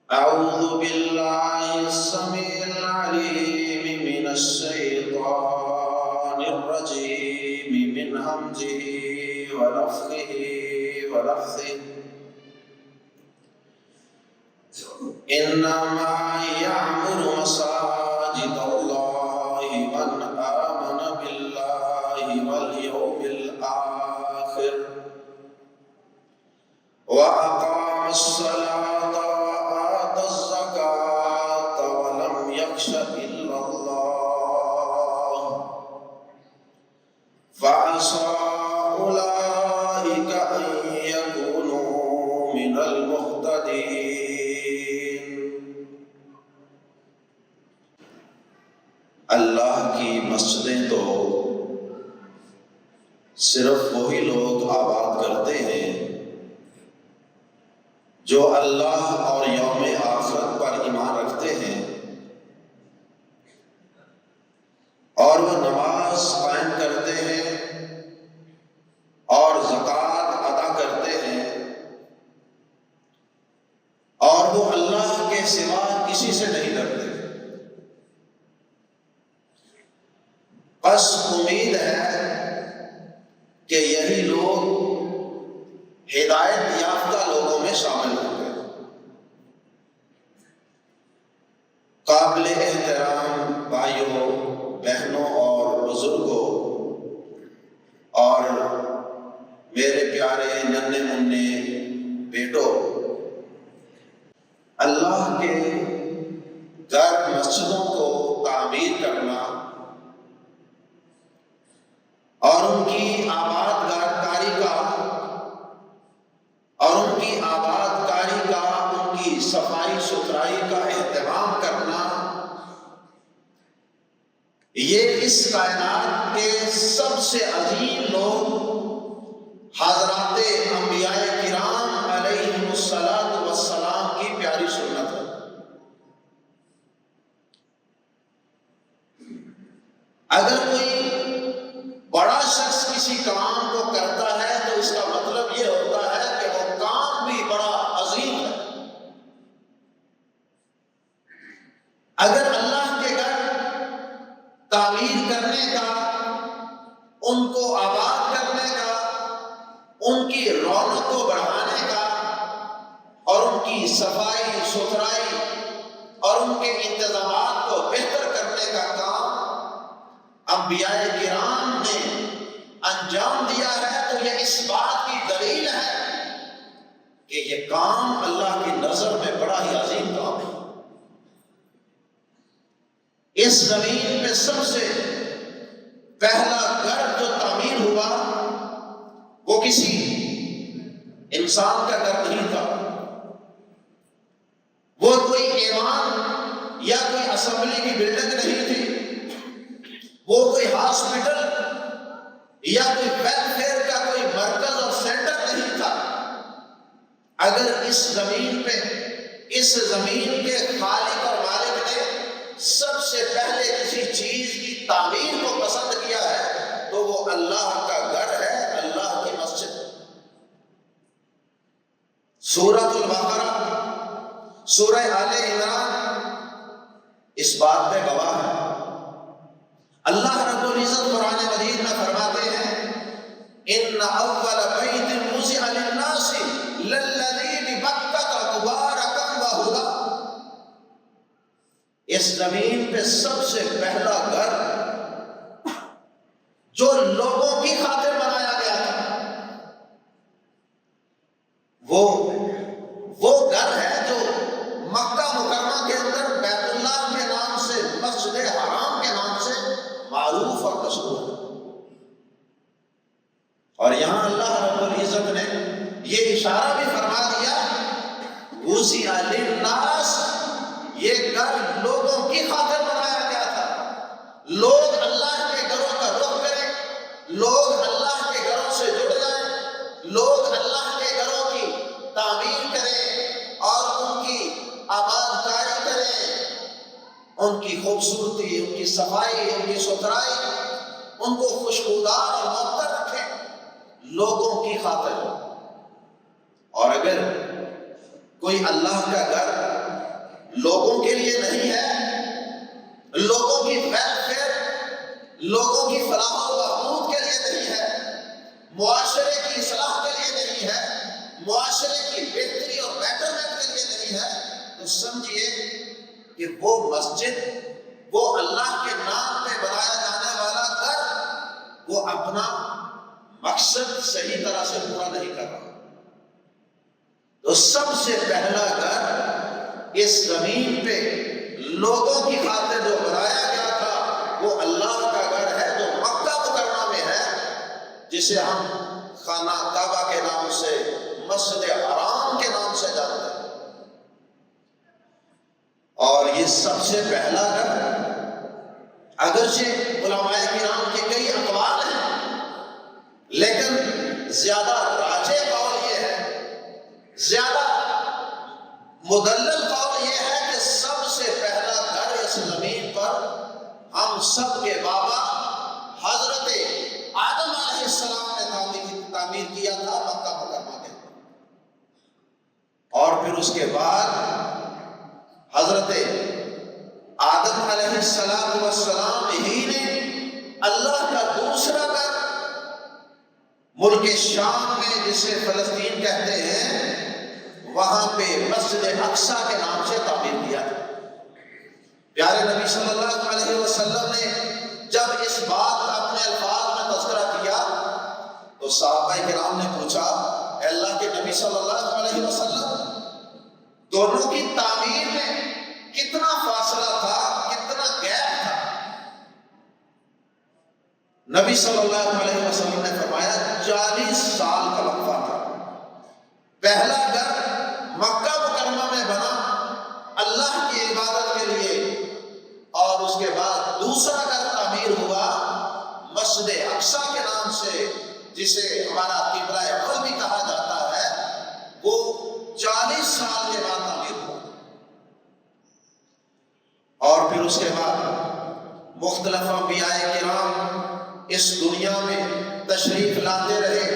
أعوذ بالله السميع العليم من الشيطان الرجيم من همزه ونفخه ونفثه إنما يعمر مساجد الله من آمن بالله واليوم الآخر وأقام الصلاة وآتى الزكاة ولم يخش إلا الله فعسى أولئك أن يكونوا من المهتدين۔ اللہ کی مسجدیں تو صرف وہی لوگ آباد کرتے ہیں جو اللہ اور یوم آخرت پر ایمان رکھتے ہیں اور وہ نماز قائم کرتے ہیں اور زکوٰۃ ادا کرتے ہیں اور وہ اللہ کے سوا کسی سے نہیں ڈرتے۔ بس امید ہے کہ یہی لوگ ہدایت یافتہ لوگوں میں شامل ہوں گے۔ قابل احترام بھائیوں، بہنوں اور بزرگوں اور میرے پیارے ننھے منھے بیٹوں، اللہ کے گھر مسجدوں کو تعمیر کرنا اور ان کی آباد کاری کا ان کی صفائی ستھرائی کا اہتمام کرنا، یہ اس کائنات کے سب سے عظیم لوگ حضرات انبیاء کرام علیہم الصلاۃ والسلام کی پیاری سنت ہے۔ اگر کوئی بڑا شخص کسی کام کو کرتا ہے تو اس کا مطلب یہ ہوتا ہے کہ وہ کام بھی بڑا عظیم ہے۔ اگر اللہ کے گھر تعمیر کرنے کا، ان کو آباد کرنے کا، ان کی رونق کو بڑھانے کا اور ان کی صفائی ستھرائی اور ان کے انتظامات کو بہتر کرنے کا کام انبیاء کرام نے انجام دیا ہے، تو یہ اس بات کی دلیل ہے کہ یہ کام اللہ کی نظر میں بڑا ہی عظیم کام ہے۔ اس زمین میں سب سے پہلا گھر جو تعمیر ہوا وہ کسی انسان کا گھر نہیں تھا، وہ کوئی ایوان یا کوئی اسمبلی کی بلڈنگ نہیں تھی، وہ کوئی ہاسپٹل یا کوئی ویلفیئر کا کوئی مرکز اور سینٹر نہیں تھا۔ اگر اس زمین پہ اس زمین کے خالق اور مالک نے سب سے پہلے کسی چیز کی تعمیر کو پسند کیا ہے تو وہ اللہ کا گھر ہے، اللہ کی مسجد۔ سورۃ البقرہ، سورہ آل عمران اس بات پہ گواہ ہے۔ اللہ رب العزت قرآن مجید میں فرماتے ہیں ان اول بیت وضع للناس للذی ببکۃ مبارکا وہدی۔ اس زمین پہ سب سے پہلا گھر جو لوگوں کی خاطر بنایا گیا تھا وہ گھر ہے جو مکہ مکرمہ کے اندر بیت اللہ کے نام سے، مسجد حرام کے نام سے معروف اور مشہور ہے۔ اور یہاں اللہ رب العزت نے یہ اشارہ بھی فرما دیا وضع للناس، یہ گھر لوگوں کی خاطر بنایا گیا تھا۔ لوگ اللہ کے گھروں کا رخ کریں، لوگ اللہ کے گھروں سے جڑ جائیں، لوگ اللہ کے گھروں کی تعمیر کریں اور ان کی آباد کاری کریں، ان کی خوبصورتی، ان کی صفائی، ان کی ستھرائی، ان کو خوشبودار اور معطر رکھیں لوگوں کی خاطر۔ اور اگر کوئی اللہ کا گھر لوگوں کے لیے نہیں ہے، لوگوں کی ویلفیئر، لوگوں کی فلاح و بہبود کے لیے نہیں ہے، معاشرے کی اصلاح کے لیے نہیں ہے، معاشرے کی بہتری اور بیٹرمنٹ کے لیے نہیں ہے، تو سمجھیے کہ وہ مسجد، وہ اللہ کے نام پہ بنایا جانے والا گھر، وہ اپنا مقصد صحیح طرح سے پورا نہیں کر رہا۔ تو سب سے پہلا گھر اس زمین پہ لوگوں کی خاطر جو بنایا گیا تھا وہ اللہ کا گھر ہے، جو مکہ مکرمہ میں ہے، جسے ہم خانہ کعبہ کے نام سے، مسجد حرام کے نام سے جانتے ہیں۔ اور یہ سب سے پہلا گھر، اگرچہ علماء کرام کے کئی اقوال ہیں، لیکن زیادہ راجح قول یہ ہے، زیادہ مدلل قول یہ ہے کہ سب سے پہلا گھر اس زمین پر ہم سب کے بابا حضرت آدم علیہ السلام نے تعمیر کیا تھا، مکہ مکرمہ کے۔ اور پھر اس کے بعد حضرت آدم علیہ السلام ہی نے اللہ کا دوسرا گھر ملک شام میں، جسے فلسطین کہتے ہیں، وہاں پہ مسجد اقصیٰ کے نام سے تعمیر کیا تھا۔ پیارے نبی صلی اللہ علیہ وسلم نے جب اس بات کا اپنے الفاظ میں تذکرہ کیا تو صحابہ کرام نے پوچھا، اے اللہ کے نبی صلی اللہ علیہ وسلم، دونوں کی تعمیر میں کتنا فاصلہ تھا، کتنا گیپ تھا؟ نبی صلی اللہ علیہ وسلم نے فرمایا 40 سال کا وقفہ تھا۔ پہلا گھر مکہ مکرمہ میں بنا اللہ کی عبادت کے لیے، اور اس کے بعد دوسرا گھر تعمیر ہوا مسجد اقصیٰ کے نام سے، جسے ہمارا قبلہ اول بھی کہا جاتا ہے، وہ 40 سال کے بعد تعمیر ہوا۔ اور پھر اس کے بعد مختلف انبیاء کرام اس دنیا میں تشریف لاتے رہے،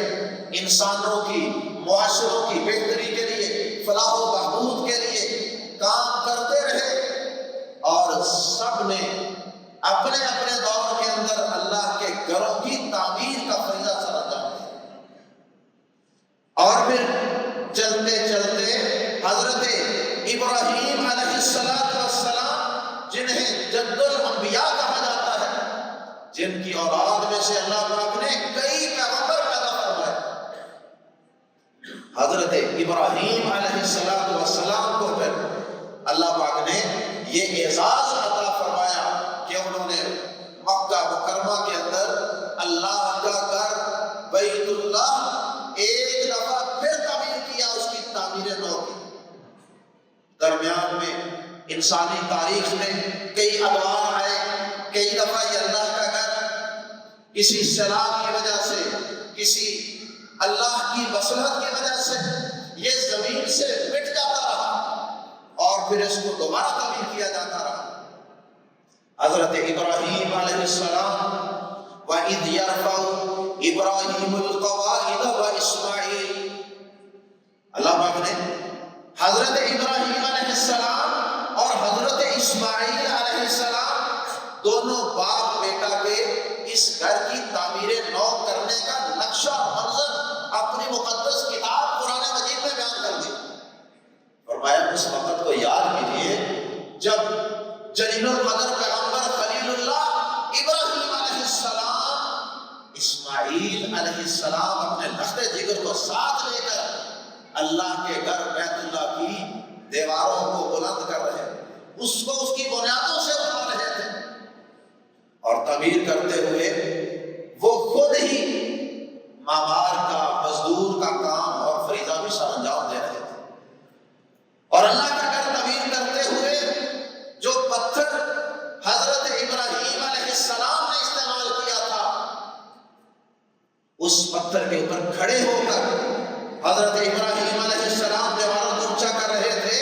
انسانوں کی، معاشروں کی بہتری کے لیے، فلاح و بہبود کے لیے کام کرتے رہے، اور سب نے اپنے اپنے دور کے اندر اللہ کے گھروں کی تعمیر کا فریضہ سر انجام دیا۔ اور پھر چلتے چلتے حضرت ابراہیم علیہ السلام، جنہیں جد الانبیاء کہا جاتا ہے، جن کی اولاد میں سے اللہ پاک نے کئی پیغمبر پیدا فرمائے، حضرت ابراہیم علیہ السلام کو پھر اللہ پاک نے یہ اعزاز عطا فرمایا کہ انہوں نے مکہ مکرمہ کے اندر اللہ کا گھر بیت اللہ ایک دفعہ پھر تعمیر کیا، اس کی تعمیر نو کی۔ درمیان میں انسانی تاریخ میں کئی ادوار آئے، کئی دفعہ یہ اللہ کا گھر کسی سیلاب کی وجہ سے، کسی اللہ کی مصلحت کی وجہ سے یہ زمین سے مٹ جاتا رہا، اور پھر اس کو دوبارہ تعمیر کیا جاتا رہا۔ حضرت ابراہیم علیہ السلام، وَإِذْ يَرْفَعُ إِبْرَاهِيمُ الْقَوَاعِدَ وَإِسْمَاعِيلُ، اللہ پاک نے حضرت ابراہیم علیہ السلام اور حضرت اسماعیل علیہ السلام دونوں باپ بیٹا کے اس گھر کی تعمیر نو کرنے کا نقشہ منظر اپنی مقدس کتاب قرآن مجید میں بیان کر دی۔ فرمایا اس وقت کو یاد کیجیے جب جلیل القدر پیغمبر خلیل اللہ ابراہیم علیہ السلام اسماعیل علیہ السلام اپنے لخت جگر کو ساتھ لے کر اللہ کے گھر بیت اللہ کی دیواروں کو بلند کر رہے ہیں، اس کی بنیادوں سے اٹھا رہے تھے، اور تعمیر کرتے ہوئے وہ خود ہی معمار کا، مزدور کا کام اور فریضہ بھی سر انجام دے رہے تھے۔ اور اللہ کا گھر تعمیر کرتے ہوئے جو پتھر حضرت ابراہیم علیہ السلام نے استعمال کیا تھا، اس پتھر کے اوپر کھڑے ہو کر حضرت ابراہیم علیہ السلام دیواروں کو اونچا کر رہے تھے۔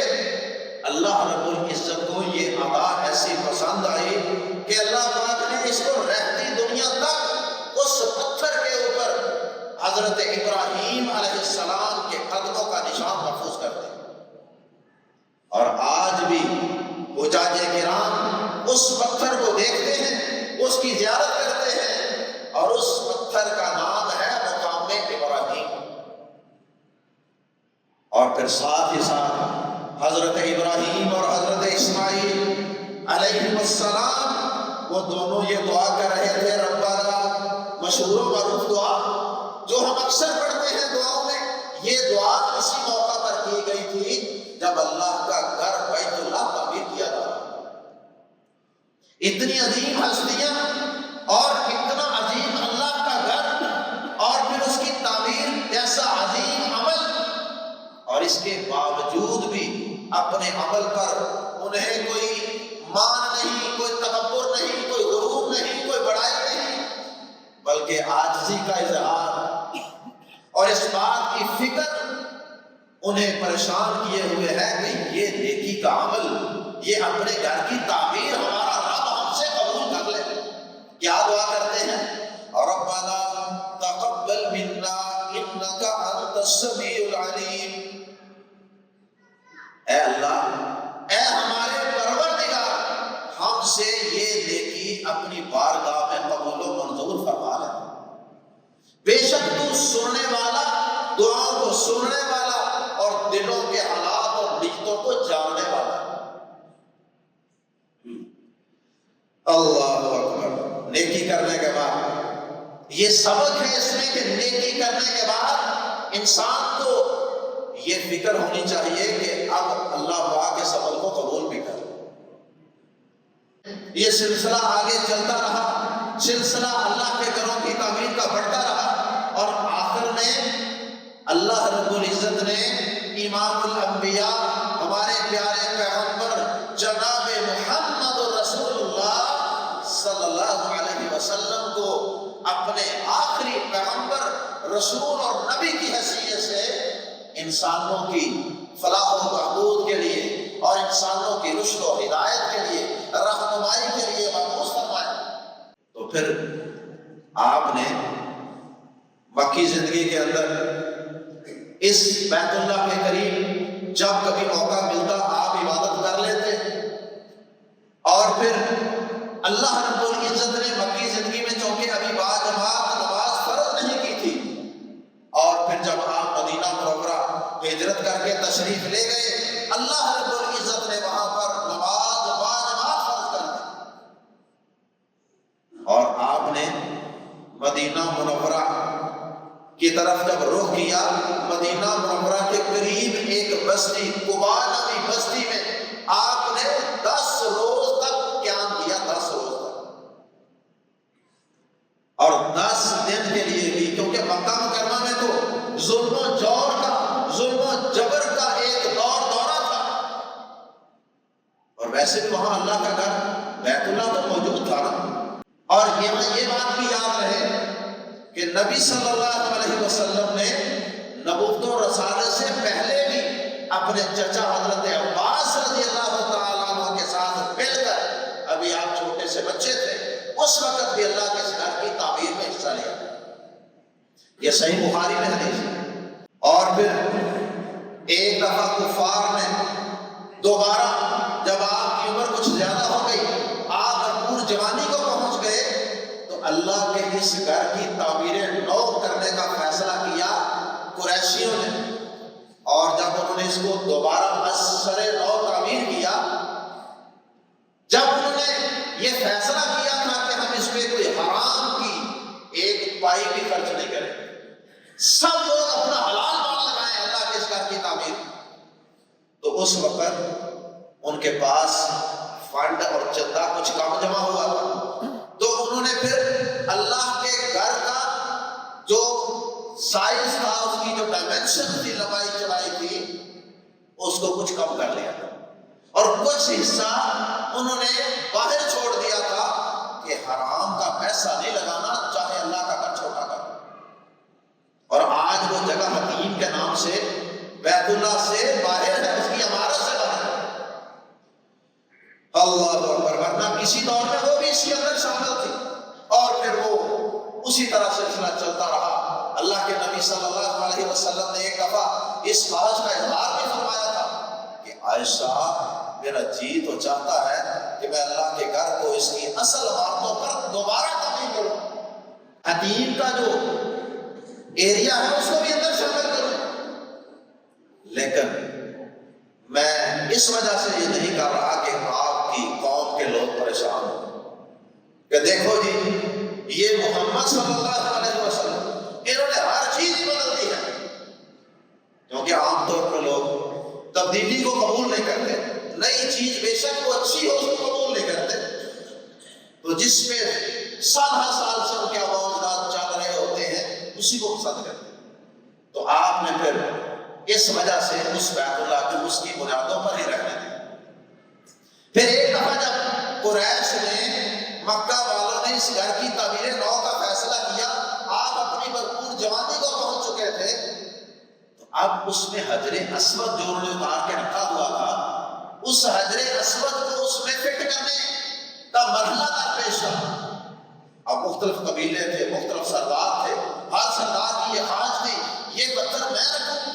اللہ رب العزت کو یہ ادا ایسی پسند آئی کہ اللہ پاک نے اس کو رہتی دنیا تک اس پتھر کے اوپر حضرت ابراہیم علیہ السلام کے قدموں کا نشان محفوظ کر دیا۔ اور آج بھی کرام اس پتھر کو دیکھتے ہیں، اس کی زیارت کرتے ہیں، اور اس پتھر کا نام ہے مقام ابراہیم۔ اور پھر ساتھ ہی ساتھ حضرت ابراہیم اور حضرت اسماعیل علیہ السلام وہ دونوں یہ دعا کر رہے تھے، ربنا، مشہور و معروف دعا جو ہم اکثر پڑھتے ہیں دعاؤں میں۔ یہ دعا اسی موقع پر کی گئی تھی جب اللہ کا گھر بیت اللہ تعمیر کیا تھا۔ اتنی عظیم ہستیاں اور اتنا عظیم اللہ کا گھر اور پھر اس کی تعمیر جیسا عظیم عمل، اور اس کے باوجود بھی اپنے عمل پر انہیں کوئی مان نہیں، کوئی تکبر نہیں، کوئی غرور نہیں، کوئی بڑائی نہیں، بلکہ عاجزی کا اظہار اور اس بات کی فکر انہیں پریشان کیے ہوئے ہے کہ یہ نیکی کا عمل، یہ اپنے گھر کی تعمیر ہمارا رب ہم سے قبول کر لے۔ کیا دعا کرتے ہیں؟ ربنا تقبل منا انک انت السمیع العلیم۔ اے اللہ، اے ہمارے پروردگار، ہم سے یہ نیکی اپنی بارگاہ میں قبول و منظور فرما لے۔ بے شک تو سننے والا، دعاؤں کو سننے والا اور دلوں کے حالات اور نیتوں کو جاننے والا۔ اللہ اکبر۔ نیکی کرنے کے بعد یہ سبق ہے اس میں کہ نیکی کرنے کے بعد انسان کو یہ فکر ہونی چاہیے کہ اب اللہ پاک اس عمل کو قبول بھی کر۔ یہ سلسلہ آگے چلتا رہا، سلسلہ اللہ کے گھروں کی تعمیر کا بڑھتا رہا، اور آخر میں اللہ رب العزت نے امام الانبیاء ہمارے پیارے پیغمبر جناب محمد رسول اللہ صلی اللہ علیہ وسلم کو اپنے آخری پیغمبر، رسول اور نبی کی حیثیت سے انسانوں کی فلاح و بہبود کے لیے اور انسانوں کی رشد و ہدایت کے لیے، رہنمائی کے لیے مبعوث فرمایا۔ تو پھر آپ نے مکی زندگی کے اندر اس بیت اللہ کے قریب جب کبھی موقع ملتا آپ عبادت کر لیتے، اور پھر اللہ رب العزت نے مکی زندگی میں چونکہ ابھی باجماعت نماز فرض نہیں کی تھی، اور پھر جب آپ مدینہ منورہ ہجرت کر کے تشریف لے گئے، اللہ رب العزت نے وہاں پر نماز باجماعت فرض کر دی، اور آپ نے مدینہ منورہ کی طرف جب رخ کیا، مدینہ منورہ کے قریب ایک بستی قباء نامی بستی میں آپ نے 10 روز تک قیام کیا، 10 روز تک، اور 10 دن کے لیے بھی، کیونکہ مکہ مکرمہ میں تو ظلم و جور کا، ظلم و جبر کا ایک دورہ تھا، اور ویسے بھی وہاں اللہ کا گھر بیت اللہ تو موجود تھا نا۔ اور یہ بات بھی یاد رہے کہ نبی صلی اللہ علیہ وسلم نے نبوت و رسالت سے پہلے بھی اپنے چچا حضرت عباس رضی اللہ تعالیٰ عنہ کے ساتھ مل کر، ابھی آپ چھوٹے سے بچے تھے، اس وقت بھی اللہ کے گھر کی تعمیر میں حصہ لیا۔ یہ صحیح بخاری میں حدیث ہے۔ اور پھر ایک دفعہ کفار نے دوبارہ، جب آپ کی عمر کچھ زیادہ ہو گئی، آپ بھرپور جوانی کو پہنچ گئے، تو اللہ کے اس گھر کی تعمیر نو کرنے کا فیصلہ کیا قریشیوں نے، اور جب انہوں نے اس کو دوبارہ ازسر نو تعمیر کیا، جب انہوں نے یہ فیصلہ کیا تھا کہ ہم اس پہ کوئی حرام کی ایک پائی بھی خرچ نہیں کریں، سب لوگ اپنا حلال مال لگائیں اللہ کے اس گھر کی تعمیر، تو اس وقت ان کے پاس فنڈ اور چندہ کچھ کم جمع ہوا تھا، تو انہوں نے پھر اللہ کے گھر کا جو سائز تھا، اس کی جو ڈائمنشن تھی، لمبائی چوڑائی تھی، اس کو کچھ کم کر لیا تھا، اور کچھ حصہ انہوں نے باہر چھوڑ دیا تھا کہ حرام کا پیسہ نہیں لگانا، چاہے اللہ کا گھر چھوٹا کر۔ اور آج وہ جگہ حتیم کے نام سے بیت اللہ سے باہر ہے، اس کی عمارت سے باہر ہے۔ اللہ اکبر، ورنہ کسی دور میں وہ بھی اس کے اندر شامل تھی، اور پھر وہ اسی طرح سلسلہ چلتا رہا۔ اللہ کے نبی صلی اللہ علیہ وسلم نے ایک دفعہ اس خواہش کا اظہار بھی فرمایا تھا کہ عائشہ میرا جی تو چاہتا ہے کہ میں اللہ کے گھر کو اس کی اصل عمارتوں پر دوبارہ تعمیر کروں، حتیم کا جو ایریا ہے اس کو بھی اندر شامل کروں، لیکن میں اس وجہ سے یہ نہیں کر رہا کہ آپ کی قوم کے لوگ پریشان ہوں کہ دیکھو جی یہ محمد صلی اللہ علیہ وسلم انہوں نے ہر چیز بدل دی ہے، کیونکہ عام طور پر لوگ تبدیلی کو قبول نہیں کرتے، نئی چیز بے شک وہ اچھی ہو اس کو قبول نہیں کرتے، تو جس پہ سال ہر سال سے ان کے موجودات چل رہے ہوتے ہیں اسی کو پسند کرتے ہیں، تو آپ نے پھر اس وجہ سے اس بیت اللہ کو اس کی بنیادوں پر ہی رہنے دیا۔ پھر ایک دفعہ جب قریش نے مکہ والوں نے اس گھر کی تعمیر نو کا فیصلہ کیا، آپ اپنی بھرپور جوانی کو پہنچ چکے تھے، تو اب اس میں حجر اسود جو انہوں نے اتار کے رکھا ہوا تھا، اس حجر اسود کو اس میں فٹ کرنے کا مرحلہ درپیش تھا۔ اب مختلف قبیلے تھے، مختلف سردار تھے، ہر سردار کی یہ خواہش تھی یہ پتھر میں رکھوں،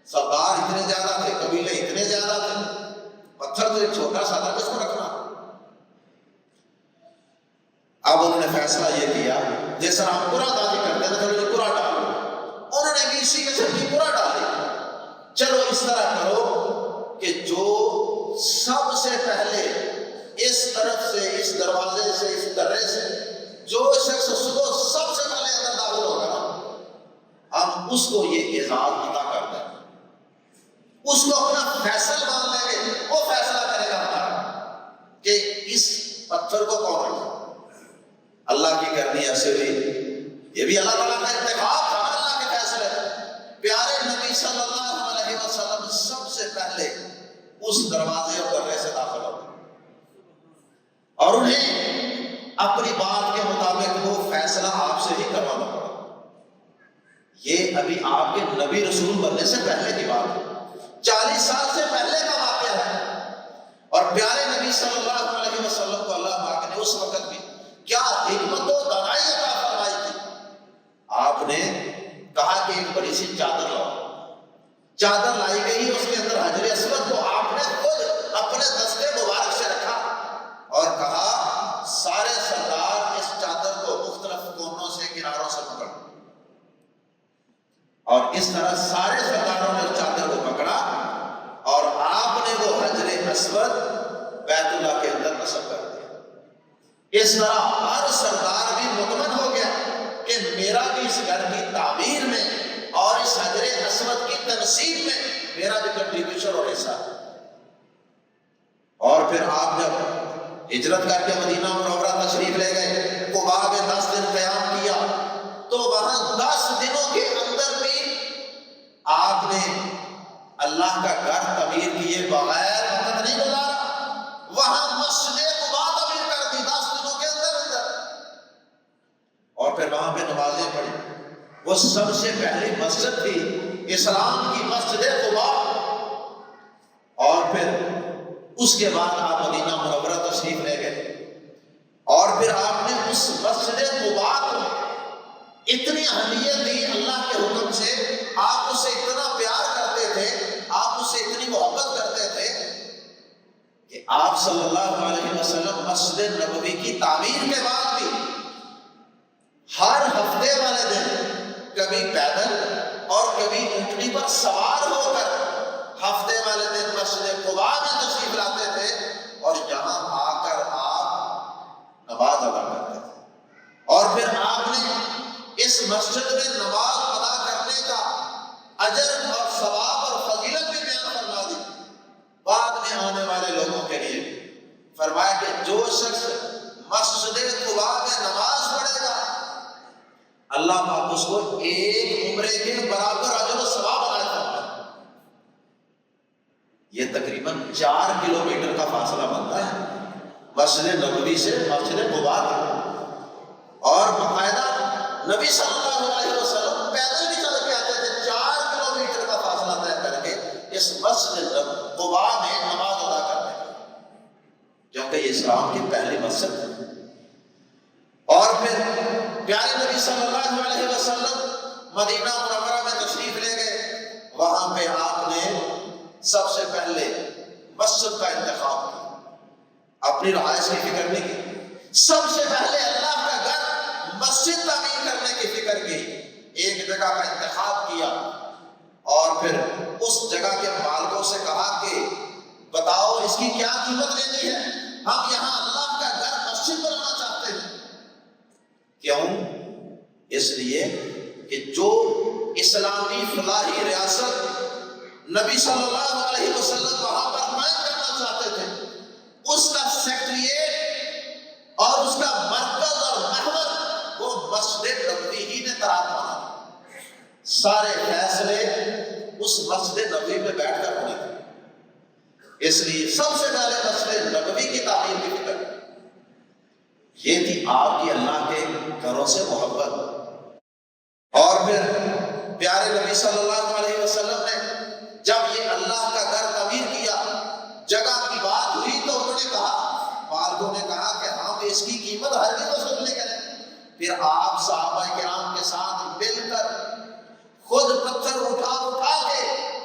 سردار اتنے زیادہ تھے، قبیلے اتنے زیادہ تھے، پتھر تو ایک چھوٹا سا تھا، کس کو رکھنا؟ اب انہوں نے فیصلہ یہ کیا جیسا ہم پورا دادی کرتے ہیں تو پورا ڈالو، انہوں نے بھی اسی قسم کی پورا ڈالی، چلو اس طرح کرو کہ جو سب سے پہلے اس طرف سے، اس دروازے سے، اس درے سے جو شخص صبح سب سے پہلے اندر داخل ہوگا نا، ہم اس کو یہ اعزاز عطا کر دیں، اس کو اپنا فیصل مان لیں گے، وہ فیصلہ کرے گا ہمارا کہ اس پتھر کو کون رکھے۔ اللہ کی کرنی ایسے بھی، یہ بھی اللہ تعالیٰ کا اتفاق تھا، اللہ کے فیصلے۔ پیارے نبی صلی اللہ علیہ وسلم سب سے پہلے اس دروازے اور درے سے داخل ہو اور انہیں اپنی بات کے مطابق وہ فیصلہ آپ سے ہی کروانا پڑا۔ یہ ابھی آپ کے نبی رسول بننے سے پہلے کی بات ہے، 40 سال سے پہلے کا واقعہ ہے، اور پیارے نبی صلی اللہ علیہ وسلم کو اللہ پاک نے اس وقت بھی کیا حکمت و دانائی عطا فرمائی تھی۔ آپ نے کہا کہ ایک بڑی سی چادر لاؤ، چادر لائی گئی، اس کے اندر حجر اسود کو آپ نے خود اپنے دستے مبارک سے رکھا اور کہا سارے سردار اس چادر کو مختلف کونوں سے، کناروں سے پکڑ، اور اس طرح سارے سرداروں نے اس چادر کو پکڑا اور آپ نے وہ حجر اسود بیت اللہ کے اندر نصب کر دیا۔ اس طرح ہر سردار بھی مطمئن ہو گیا کہ میرا بھی اس گھر کی تعمیر میں اور اس حجر اسود کی تنصیب میں میرا بھی کنٹریبیوشن اور حصہ ہے۔ اور پھر آپ جب ہجرت کر کے مدینہ منورہ تشریف لے گئے، قباء میں 10 دن قیام کیا، تو وہاں 10 دنوں کے اندر بھی آپ نے اللہ کا گھر تعمیر کیے بغیر وقت نہیں گزارا، وہاں مسجد قباء تعمیر کر دی 10 دنوں کے اندر، اور پھر وہاں پہ نمازیں پڑھی۔ وہ سب سے پہلی مسجد تھی اسلام کی، مسجد قباء، اور پھر اس کے بعد آپ مدینہ منورہ تشریف لے گئے، اور پھر آپ نے اس مسجد قباء کو اتنی اہمیت دی اللہ کے حکم سے، آپ اسے اتنا پیار کرتے تھے، آپ اسے اتنی محبت کرتے تھے کہ آپ صلی اللہ علیہ وسلم مسجد نبوی کی تعمیر کے بعد بھی ہر ہفتے والے دن کبھی پیدل اور کبھی اونٹنی پر سوار ہو کر ہفتے والے دن مسجد قباء میں تشریف لاتے تھے، اور یہاں آ کر آپ نماز ادا کرتے تھے، اور پھر آپ نے اس مسجد میں نماز ادا کرنے کا اجر اور ثواب اور فضیلت بھی بیان فرما دی۔ بعد میں آنے والے لوگوں کے لیے فرمایا کہ جو شخص مسجد قباء میں نماز پڑھے گا، اللہ پاک اس کو ایک عمرے کے برابر اجر و ثواب عطا فرمائے۔ یہ تقریباً 4 کلومیٹر کا فاصلہ بنتا ہے مسجد نبوی سے مسجد قباء تک، اور باقاعدہ نبی صلی اللہ علیہ وسلم پیدل بھی چل کے آتے تھے 4 کلومیٹر کا فاصلہ طے کر کے اس مسجد قباء میں نماز ادا کرتے ہیں، کیونکہ یہ اسلام کی پہلی مسجد ہے۔ اور پھر پیارے نبی صلی اللہ علیہ وسلم مدینہ منورہ میں تشریف لے گئے، وہاں پہ آپ نے سب سے پہلے مسجد کا انتخاب کیا، اپنی رہائش کی فکر نہیں کی، سب سے پہلے اللہ کا گھر مسجد تعمیر کرنے کی فکر کی، ایک جگہ کا انتخاب کیا اور پھر اس جگہ کے مالکوں سے کہا کہ بتاؤ اس کی کیا قیمت لینی ہے، ہم یہاں اللہ کا گھر مسجد بنانا چاہتے ہیں۔ کیوں؟ اس لیے کہ جو اسلامی فلاحی ریاست نبی صلی اللہ علیہ وسلم وہاں پر قائم کرنا چاہتے تھے، اس کا سیکریٹریٹ اور اس کا مرکز اور محور وہ مسجد نبوی ہی نے قرار مانا، سارے فیصلے اس مسجد نبوی میں بیٹھ کر ہونے تھے، اس لیے سب سے پہلے مسجد نبوی کی تعمیر کی فکر۔ یہ تھی آپ کی اللہ کے گھروں سے محبت۔ اور پھر پیارے نبی صلی اللہ علیہ وسلم نے جب یہ اللہ کا گھر تعمیر کیا، جگہ کی بات ہوئی تو انہوں نے کہا، مالکوں نے کہا کہ ہم اس کی قیمت ہر بھی وصول نہیں کریں۔ پھر آپ صحابہ کرام کے ساتھ مل کر خود پتھر اٹھا کے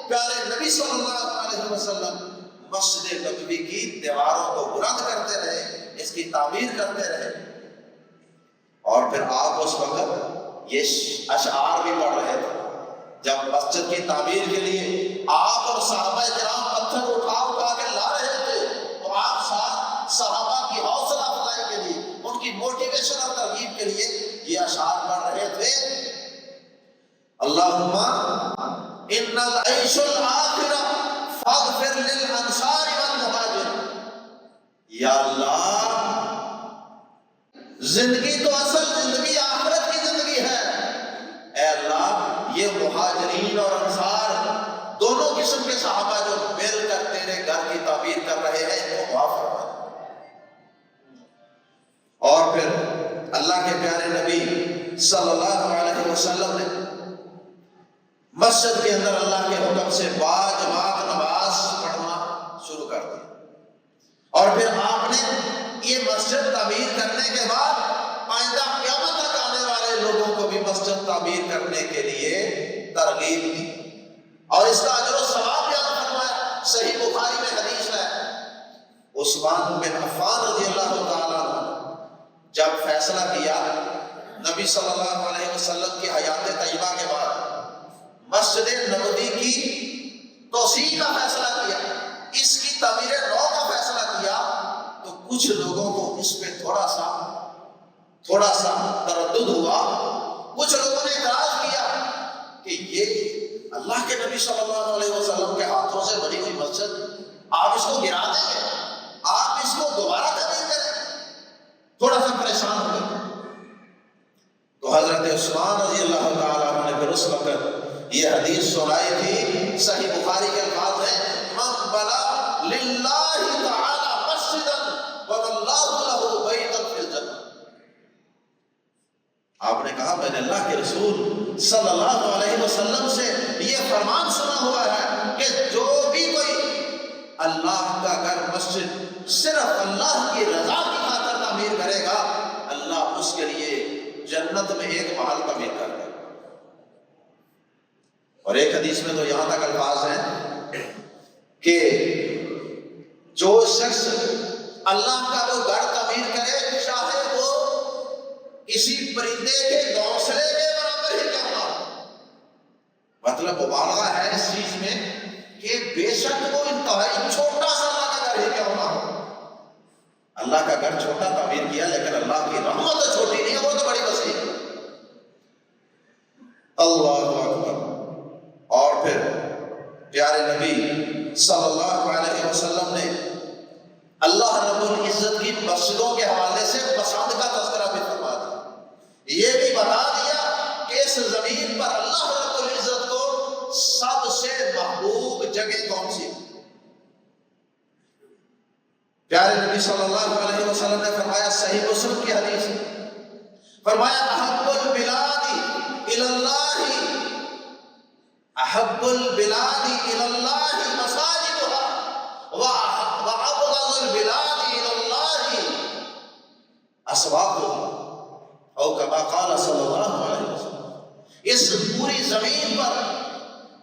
پیارے نبی صلی اللہ علیہ وسلم مسجد نبوی کی دیواروں کو بلند کرتے رہے، اس کی تعمیر کرتے رہے۔ اور پھر آپ اس وقت یہ اشعار بھی پڑھ رہے تھے، جب مسجد کی تعمیر کے لیے آپ اور صحابہ کرام پتھر اٹھا کے لا رہے تھے، تو آپ صحابہ کی حوصلہ افزائی کے لیے، ان کی موٹیویشن اور ترغیب کے لیے یہ اشعار پڑھ رہے تھے۔ اللہم ان العیش الآخرہ فاغفر للانصار والمہاجر۔ یا اللہ، زندگی تو اصل زندگی آخرت کی زندگی ہے، اے اللہ یہ مہاجرین اور انصار دونوں قسم کے صحابہ جو مل کر تیرے گھر کی تعمیر کر رہے ہیں ان کو معاف فرما۔ اور پھر اللہ کے پیارے نبی صلی اللہ علیہ وسلم نے مسجد کے اندر اللہ کے حکم سے باجماعت نماز پڑھنا شروع کر دی، اور پھر آپ نے یہ مسجد تعمیر کرنے کے بعد آئندہ قیامت تک آنے والے لوگوں کو بھی مسجد تعمیر کرنے کے لیے ترغیب دی، اور اس کا اجر و ثواب بیان فرمایا۔ صحیح بخاری میں حدیث ہے، عثمان بن عفان رضی اللہ تعالیٰ عنہ جب فیصلہ کیا نبی صلی اللہ علیہ وسلم کی حیات طیبہ کے بعد مسجد نبوی کی توسیع کا فیصلہ کیا، اس کی تعمیر نو کا فیصلہ کیا، تو کچھ لوگوں کو اس پہ تھوڑا سا تردد ہوا، کچھ لوگوں نے اعتراض کیا کہ یہ اللہ کے نبی صلی اللہ علیہ وسلم کے ہاتھوں سے بنی ہوئی مسجد آپ اس کو گرا دیں گے، آپ اس کو دوبارہ تعمیر کریں، تھوڑا سا پریشان ہوئے۔ تو حضرت عثمان رضی اللہ تعالیٰ عنہ نے پھر اس وقت یہ حدیث سنائی تھی، صحیح بخاری کے الفاظ ہیں، من بنا للہ تعالی مسجدا وبنى اللہ له بیتا فی الجنہ۔ آپ نے کہا میں نے اللہ کے رسول صلی اللہ علیہ وسلم سے یہ فرمان سنا ہوا ہے کہ جو بھی کوئی اللہ کا گھر مسجد صرف اللہ کی رضا کی خاطر تعمیر کرے گا، اللہ اس کے لیے جنت میں ایک محل تعمیر کر دے گا۔ اور ایک حدیث میں تو یہاں تک الفاظ ہیں کہ جو شخص اللہ کا وہ گھر تعمیر کرے، چاہے وہ کسی پرندے کے گھونسلے کے برابر ہی کیوں نہ ہو، مطلب مبالغہ ہے اس چیز میں کہ بے شک وہ انتہائی چھوٹا سا اللہ کا گھر ہی کیوں نہ ہو۔ اللہ کا گھر چھوٹا تعمیر کیا، لیکن اللہ کی رحمت تو چھوٹی نہیں ہے، وہ تو بڑی وسیع ہے۔ اللہ اکبر۔ اور پھر پیارے نبی صلی اللہ علیہ وسلم نے اللہ رب العزت کی مسجدوں کے حوالے سے پسند کا تذکرہ بھی فرما دیا، یہ بھی بتا دیا کہ اس زمین پر اللہ رب العزت کو سب سے محبوب جگہ کون سی ہے۔ پیارے نبی صلی اللہ علیہ وسلم نے فرمایا، صحیح مسلم کی حدیث ہے، فرمایا احب البلاد الی اللہ، احب البلاد الی اللہ مساجدها وابغض البلاد الی اللہ اسواقها، او کما قال صلی اللہ علیہ وسلم۔ اس پوری زمین پر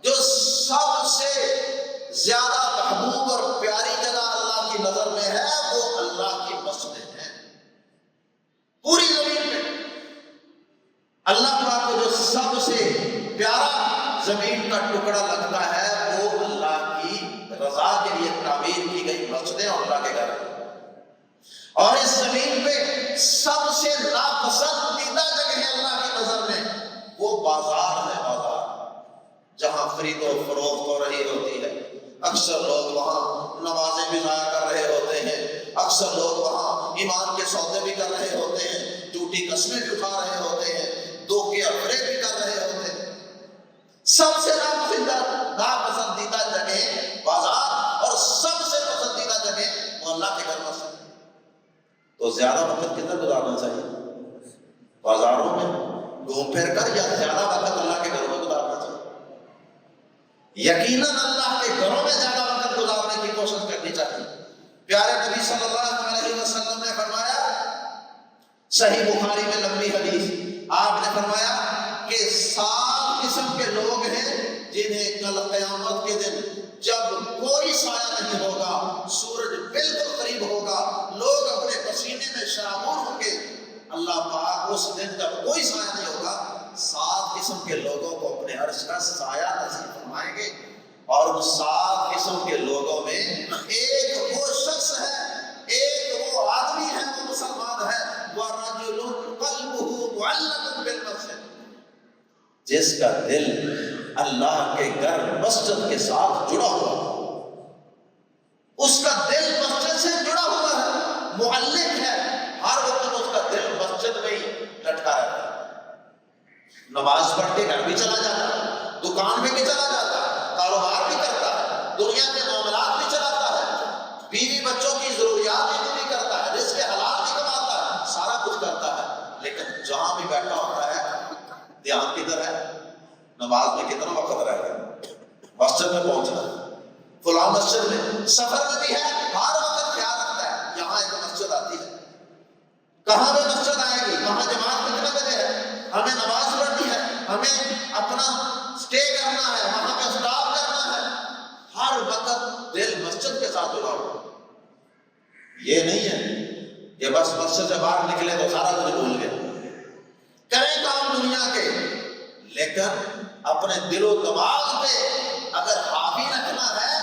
جو سب سے زیادہ محبوب اور پیاری جگہ اللہ کی نظر میں ہے وہ اللہ کی مسجدیں ہیں۔ پوری زمین میں اللہ پاک کو جو سب سے پیارا زمین کا ٹکڑا لگتا ہے وہ اللہ کی رضا کے لیے تعمیر کی گئی مسجدیں اور اللہ کے گھر ہیں۔ اور اس زمین پہ سب سے ناپسندیدہ جگہ ہے اللہ کی نظر میں وہ بازار ہے، بازار جہاں خرید و فروخت ہو رہی ہوتی ہے۔ اکثر لوگ وہاں نمازیں بھی ضائع کر رہے ہوتے ہیں، اکثر لوگ وہاں ایمان کے سودے بھی کر رہے ہوتے ہیں، جھوٹی قسمیں بھی اٹھا رہے ہوتے ہیں، دھوکے اور فریب بھی کر رہے ہوتے ہیں۔ سب سے ناپسندیدہ جگہ بازار اور سب سے پسندیدہ جگہ وہ اللہ کے گھر مسجد۔ تو زیادہ وقت کدھر گزارنا چاہیے؟ بازاروں میں گھوم پھر کر، یا زیادہ وقت اللہ کے گھروں میں گزارنا چاہیے؟ یقیناً اللہ کے گھروں میں زیادہ وقت گزارنے کی کوشش کرنی چاہیے۔ پیارے نبی صلی اللہ علیہ وسلم نے فرمایا، صحیح بخاری میں لمبی حدیث، آپ نے فرمایا کہ 7 قسم کے لوگ ہیں جنہیں کل قیامت کے دن جب کوئی سایہ نہیں ہوگا، سورج بالکل قریب ہوگا، لوگ اپنے پسینے میں شرابور ہوں گے، اللہ پاک اس دن جب کوئی سایہ نہیں ہوگا 7 قسم کے لوگوں کو اپنے عرش کا سایہ نصیب فرمائیں گے۔ اور ان 7 قسم کے لوگوں میں ایک وہ شخص ہے، ایک وہ آدمی ہے، وہ مسلمان ہے، وَرَجُلٌ قَلْبُهُ مُعَلَّقٌ بِالْمَسْجِدِ، جس کا دل اللہ کے گھر مسجد کے ساتھ جڑا ہوا، اس کا دل مسجد سے جڑا ہوا ہے، معلق ہے، ہر وقت اس کا دل مسجد میں ہی لٹکا رہتا ہے۔ نماز پڑھ کے گھر بھی چلا جاتا ہے، دکان میں بھی چلا جاتا ہے، کاروبار بھی کرتا ہے، دنیا کے معاملات بھی چلاتا ہے، بیوی بچوں کی ضروریات بھی پوری کرتا ہے، رزق حلال بھی کماتا ہے، سارا کچھ کرتا ہے، لیکن جہاں بھی بیٹھا ہوتا ہے دھیان کدھر ہے؟ نماز میں کتنا وقت رہ گیا؟ مسجد میں پہنچنا ہے، فلاں مسجد میں، سفر میں بھی ہے، ہر وقت خیال رکھتا ہے یہاں ایک مسجد آتی ہے، کہاں پہ مسجد آئے گی، وہاں جماعت کتنے بجے ہے، ہمیں نماز پڑھنی ہے، ہمیں اپنا سٹے کرنا ہے، وہاں پہ اسٹاپ کرنا ہے، ہر وقت دل مسجد کے ساتھ جڑا ہوا۔ یہ نہیں ہے کہ بس مسجد سے باہر نکلے تو سارا کچھ بھول گئے، کریں کام دنیا کے، لیکن اپنے دل و دماغ پہ اگر حاوی رکھنا ہے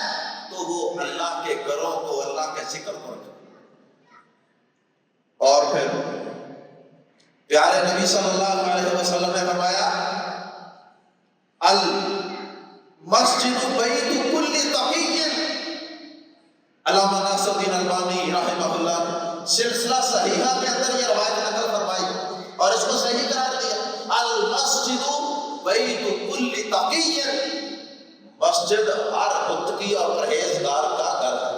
تو وہ اللہ کے گھروں کو، اللہ کے ذکر کو رکھنا۔ اور پھر پیارے نبی صلی اللہ علیہ وسلم نے فرمایا، المسجد بیت کل تقی، علامہ ناصر الدین البانی رحمہ اللہ سلسلہ صحیحہ کے اندر یہ روایت نقل فرمائی اور اس کو صحیح قرار دیا، المسجد بیت کل تقی، مسجد ہر متقی اور پرہیزگار کا گھر ہے۔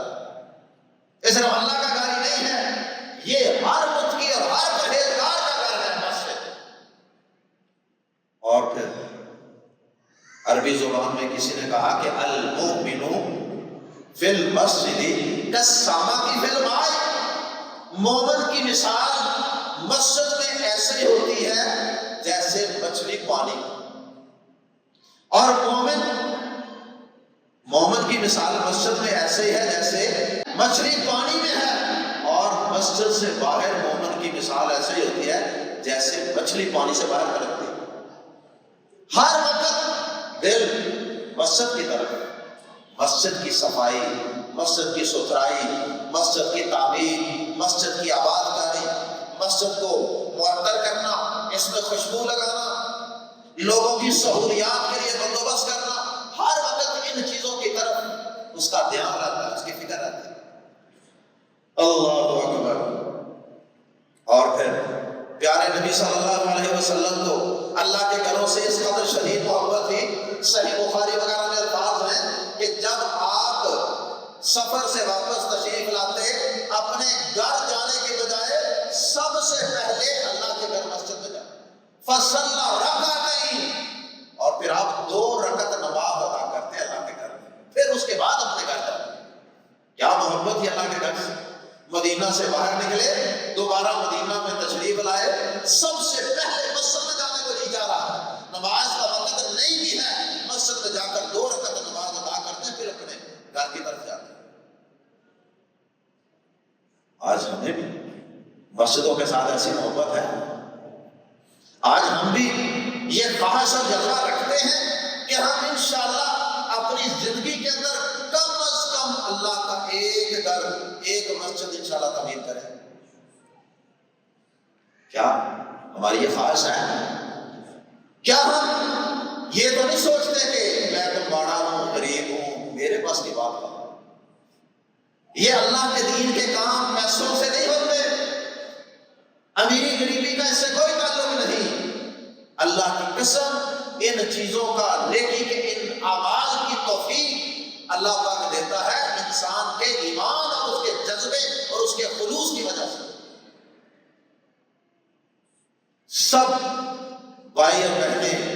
اس صرف اللہ کا گھر ہی نہیں ہے، یہ ہر متقی اور ہر پرہیزگار کا گھر ہے مسجد۔ اور پھر عربی زبان میں کسی نے کہا کہ المؤمن فی المسجد کالسمک فی الماء، مومن کی مثال مسجد میں ایسے ہوتی ہے جیسے مچھلی پانی، اور مومن کی مثال مسجد میں ایسے ہے جیسے مچھلی پانی میں ہے، اور مسجد سے باہر مومن کی مثال ایسے ہی ہوتی ہے جیسے مچھلی پانی سے باہر کھڑکتی ہے۔ ہر وقت دل مسجد کی طرف، مسجد کی صفائی، مسجد کی ستھرائی، مسجد کی تعمیر، مسجد کی آباد کاری، مسجد کو معطر کرنا، اس میں خوشبو لگانا، لوگوں کی سہولیات کے لیے بندوبست کرنا، ہر وقت ان چیزوں کی طرف اس کا دھیان رہتا ہے، اس کی فکر رہتی ہے۔ اللہ اکبر۔ اور پھر پیارے نبی صلی اللہ علیہ وسلم کو اللہ کے گھروں سے اس قدر شدید محبت تھی، صحیح بخاری وغیرہ میں الفاظ ہیں کہ جب آپ سفر سے واپس تشریف لاتے، اپنے گھر جانے کے بجائے سب سے پہلے اللہ کے گھر مسجد میں جاتے، فصلی رکعتین، اور پھر آپ 2 رکعت نماز ادا کرتے اللہ کے گھر میں، پھر اس کے بعد اپنے گھر جاتے۔ کیا محبت ہے اللہ کے گھر سے۔ مدینہ سے باہر نکلے، دوبارہ مدینہ میں تشریف لائے، سب سے پہلے مسجد میں جانے کو نہیں جا رہا ہے، نماز کا وقت نہیں بھی ہے، مسجد میں جا کر 2 رکعت نماز ادا کرتے ہیں، پھر اپنے گھر کی طرف جاتے ہیں۔ آج ہمیں بھی مسجدوں کے ساتھ ایسی محبت ہے، آج ہم بھی یہ خواہش اور جذبہ رکھتے ہیں کہ ہم انشاءاللہ اپنی زندگی کے اندر کم از کم اللہ کا ایک گھر، ایک مسجد انشاءاللہ تعمیر کریں۔ کیا ہماری یہ خواہش ہے؟ کیا ہم یہ تو نہیں سوچتے کہ میں تو باڑا ہوں، غریب ہوں، میرے پاس کی بات ہے؟ یہ اللہ کے دین کے کام پیسوں سے نہیں ہوتے، امیری غریبی کا اس سے کوئی تعلق نہیں۔ اللہ کی قسم ان چیزوں کا، نیکی کے ان اعمال کی توفیق اللہ پاک دیتا ہے انسان کے ایمان اور اس کے جذبے اور اس کے خلوص کی وجہ سے۔ سب بھائی اور بہنیں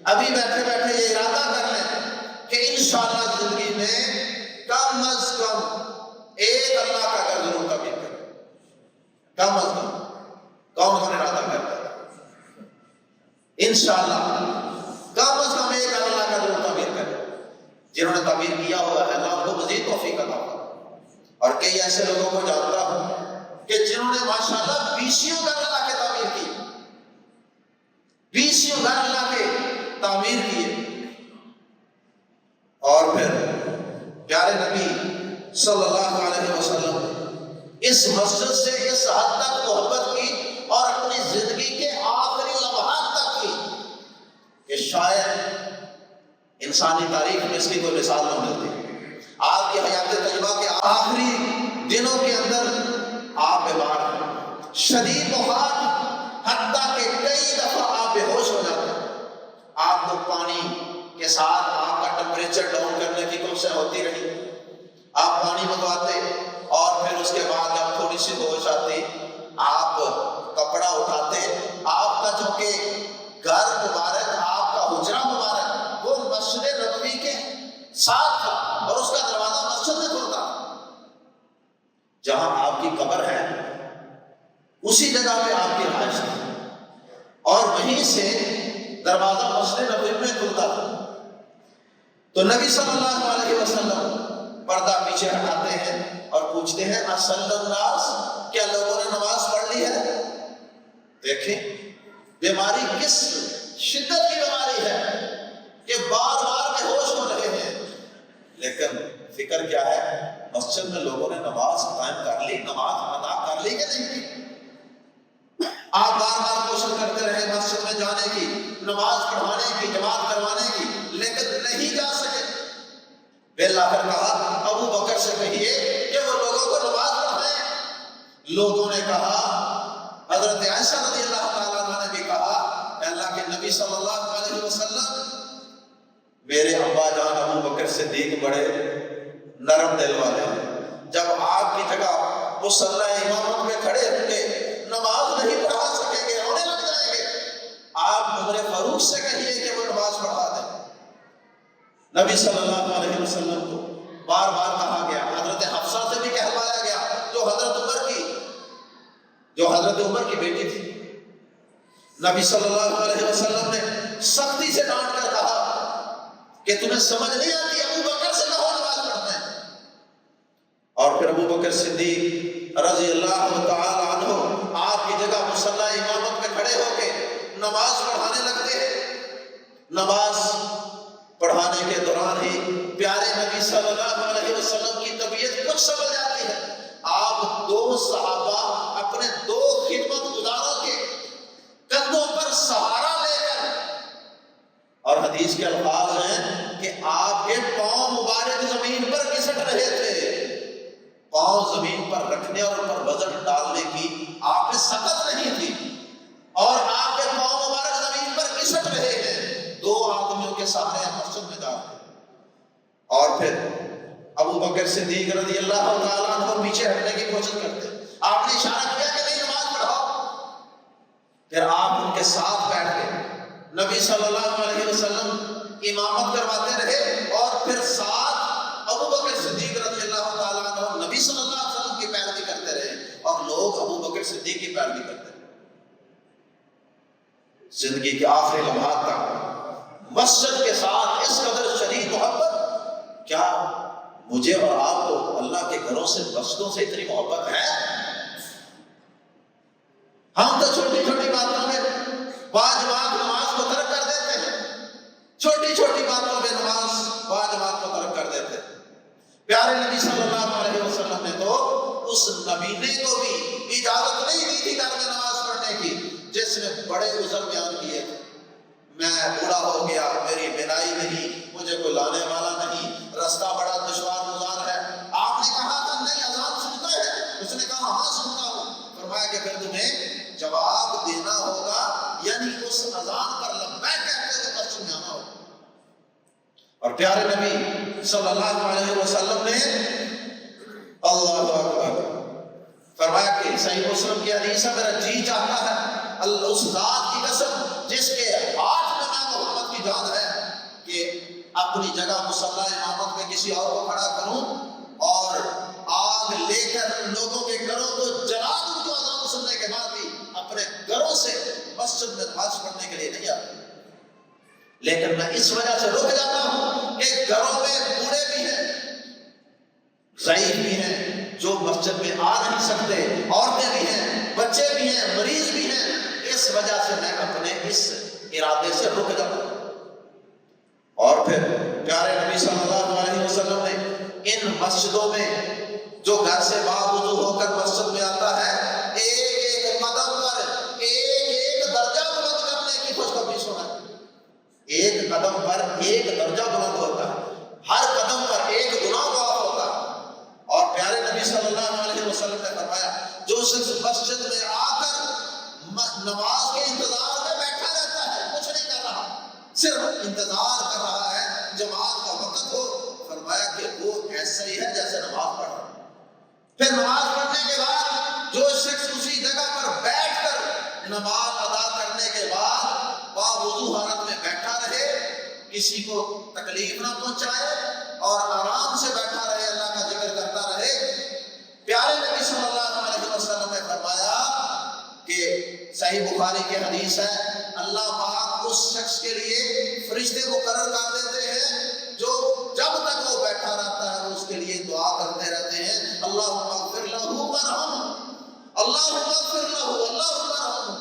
ابھی بیٹھے بیٹھے یہ ارادہ کر لیں کہ انشاءاللہ زندگی میں کم از کم ایک اللہ کا گھر ضرور تعمیر کریں۔ کم از کم کون کون ارادہ کرتا ہے؟ انشاءاللہ کم از کم ایک اللہ کا ضرور تعمیر کریں۔ جنہوں نے تعمیر کیا ہوا ہے اللہ کو مزید توفیق عطا فرمائے۔ اور کئی ایسے لوگوں کو جانتا ہوں کہ جنہوں نے ماشاءاللہ 20 گھر اللہ کے تعمیر کی، 20 گھر اللہ کے تعمیر کیے، اور پھر پیارے نبی صلی اللہ علیہ وسلم نے اس مسجد سے اس حد تک محبت کی اور اپنی زندگی کے آخری لمحات تک کی کہ شاید انسانی تاریخ میں اس کی کوئی مثال نہ ملتی۔ آپ کی حیات طیبہ کے آخری دنوں کے اندر آپ بیمار ہیں، شدید بخار، حتیٰ کہ کئی دفعہ آپ بے ہوش ہو جاتے ہیں۔ آپ کو پانی کے ساتھ آپ کا ٹمپریچر ڈاؤن کرنے کی کوشش ہوتی رہی، آپ پانی منگواتے اور پھر اس کے بعد جب تھوڑی سی ہوش آتی آپ کپڑا اٹھاتے۔ آپ کا جو کہ گھر مبارک، آپ کا حجرہ مبارک وہ مسجد نبوی کے ساتھ تھا اور اس کا دروازہ مسجد میں کھلتا۔ جہاں آپ کی قبر ہے اسی جگہ پہ آپ کی رہائش تھی اور وہیں سے دروازہ مسجد نبوی میں کھلتا تھا۔ تو نبی صلی اللہ علیہ وسلم پردہ پیچھے ہٹاتے ہیں اور پوچھتے ہیں اصلی الناس، کیا لوگوں نے نماز پڑھ لی ہے؟ دیکھیں بیماری کس شدت کی بیماری ہے کہ بار بار بے ہوش ہو رہے ہیں، لیکن فکر کیا ہے؟ مسجد میں لوگوں نے نماز قائم کر لی، نماز ادا کر لی کہ نہیں کی؟ آپ بار بار کوشش کرتے رہے مسجد میں جانے کی، نماز پڑھانے کی، جماعت کروانے کی، لیکن نہیں جا سکے۔ بالآخر کہا ابو بکر سے کہیے کہ وہ لوگوں کو نماز پڑھائیں۔ لوگوں نے کہا، حضرت عائشہ رضی اللہ تعالیٰ عنہ نے بھی کہا کہ اللہ کے نبی صلی اللہ علیہ وسلم، میرے ابا جان ابو بکر صدیق بڑے نرم دل والے ہیں، جب آپ کی جگہ مصلی امامت میں کھڑے ہوں گے نماز نہیں پڑھا سکیں گے، رونے لگ جائیں گے، آپ عمر فاروق سے کہیے کہ وہ نماز پڑھا دیں۔ نبی صلی اللہ علیہ وسلم کو بار بار کہا گیا، حضرت حفصہ سے بھی کہلوایا گیا جو حضرت عمر کی بیٹی تھی۔ نبی صلی اللہ علیہ وسلم نے سختی سے ڈانٹ کر کہا کہ تمہیں سمجھ نہیں آتی، ابو بکر سے کہو نماز پڑھنا ہے۔ اور پھر ابو بکر صدیق رضی اللہ تعالی عنہ آپ کی جگہ مصلی امامت میں کھڑے ہو کے نماز پڑھانے لگتے ہیں۔ نماز پڑھانے کے دوران ہی پیارے نبی صلی اللہ علیہ وسلم کی طبیعت کچھ سمجھ جاتی ہے۔ آپ 2 صحابہ اپنے 2 خدمت گزاروں کے کندھوں پر سہارا لے کر، اور حدیث کے الفاظ ہیں کہ آپ کے پاؤں مبارک زمین پر گھسٹ رہے تھے۔ پاؤں زمین پر رکھنے اور ان پر وزن ڈالنے کی آپ میں سخت نہیں تھی، اور آپ کے پاؤں مبارک زمین پر گھسٹ رہے ہیں۔ 2 آدمیوں کے سامنے مسجد میں داخل، اور پھر ابو بکر صدیق رضی اللہ تعالیٰ عنہ پیچھے ہٹنے کی کوشش کرتے۔ آپ نے اشارہ کیا کہ نہیں نماز پڑھاؤ، پھر آپ ان کے ساتھ بیٹھ کے نبی صلی اللہ علیہ وسلم امامت کرواتے رہے، اور پھر ساتھ ابو بکر صدیق رضی اللہ تعالیٰ عنہ نبی صلی اللہ علیہ وسلم کی پیروی کرتے رہے، اور لوگ ابو بکر صدیق کی پیروی کرتے رہے۔ زندگی کے آخری لمحات تک مسجد کے ساتھ اس قدر شدید محبت، کیا مجھے اور آپ کو اللہ کے گھروں سے مسجدوں سے اتنی محبت ہے؟ ہم تو چھوٹی چھوٹی باتوں میں واجبات نماز کو ترک کر دیتے ہیں، چھوٹی چھوٹی باتوں میں نماز واجبات کو ترک کر دیتے ہیں۔ پیارے نبی صلی اللہ علیہ وسلم نے تو اس نبی نے کو بھی اجازت نہیں دی تھی گھر میں نماز پڑھنے کی جس نے بڑے عذر بیان کیے تھے، میں بوڑھا ہو گیا، میری بینائی نہیں، مجھے کوئی لانے والا نہیں، رستہ بڑا دشوار گزار ہے۔ آپ نے کہا تھا نہیں اذان سنتا ہے؟ اس نے کہا ہاں سنتا ہوں۔ فرمایا کہ پھر تمہیں جواب دینا ہوگا، یعنی اس اذان پر لبیک کہتے ہوئے مسجد میں آنا ہوگا۔ اور پیارے نبی صلی اللہ علیہ وسلم نے اللہ اکبر فرمایا کہ صحیح مسلم کی حدیث ہے، میرا جی چاہتا ہے اللہ اس ذات کی قسم جس کے ہاتھ میں محمد کی جان ہے کہ اپنی جگہ مصلی امامت میں کسی اور کو کھڑا کروں اور آگ لے کر لوگوں کے گھروں کو جلا دوں جو اذان سننے کے بعد بھی اپنے گھروں سے مسجد میں نماز پڑھنے کے لیے نہیں آتے، لیکن میں اس وجہ سے رک جاتا ہوں کہ گھروں میں بوڑھے بھی ہیں، ضعیف بھی ہیں جو مسجد میں آ نہیں سکتے، عورتیں بھی ہیں، بچے بھی ہیں، مریض بھی ہیں، اس وجہ سے میں اپنے اس ارادے سے رک جاتا ہوں۔ اور پھر پیارے نبی صلی اللہ علیہ وسلم نے ان مسجدوں میں جو گھر سے باوضو ہو کر مسجد میں آتا ہے ایک ایک قدم پر ایک ایک درجہ بلند کرنے کی خوشخبری سنا، ایک قدم پر ایک درجہ بلند ہوتا ہے، ہر قدم پر ایک گناہ معاف ہوتا ہے۔ اور پیارے نبی صلی اللہ علیہ وسلم نے فرمایا جو شخص مسجد میں آ کر نماز کے انتظار میں بیٹھا رہتا ہے، کچھ نہیں کر رہا، صرف انتظار کر رہا ہے جماعت کا وقت ہو، فرمایا کہ وہ ایسا ہی ہے جیسے نماز پڑھ رہا ہے۔ پھر نماز پڑھنے کے بعد جو شخص اسی جگہ پر بیٹھ کر نماز ادا کرنے کے بعد باوضو حالت میں بیٹھا رہے، کسی کو تکلیف نہ پہنچائے اور آرام سے بیٹھا رہے، اللہ کا ذکر کرتا رہے، پیارے نبی صلی اللہ علیہ وسلم نے فرمایا کہ صحیح بخاری کی حدیث ہے اللہ پاک اس شخص کے لیے فرشتے مقرر کر دیتے ہیں جو جب تک وہ بیٹھا رہتا ہے اس کے لیے دعا کرتے رہتے ہیں، اللہم اغفر لہ ورحمہ، اللہم اغفر لہ، اللہم ارحمہ،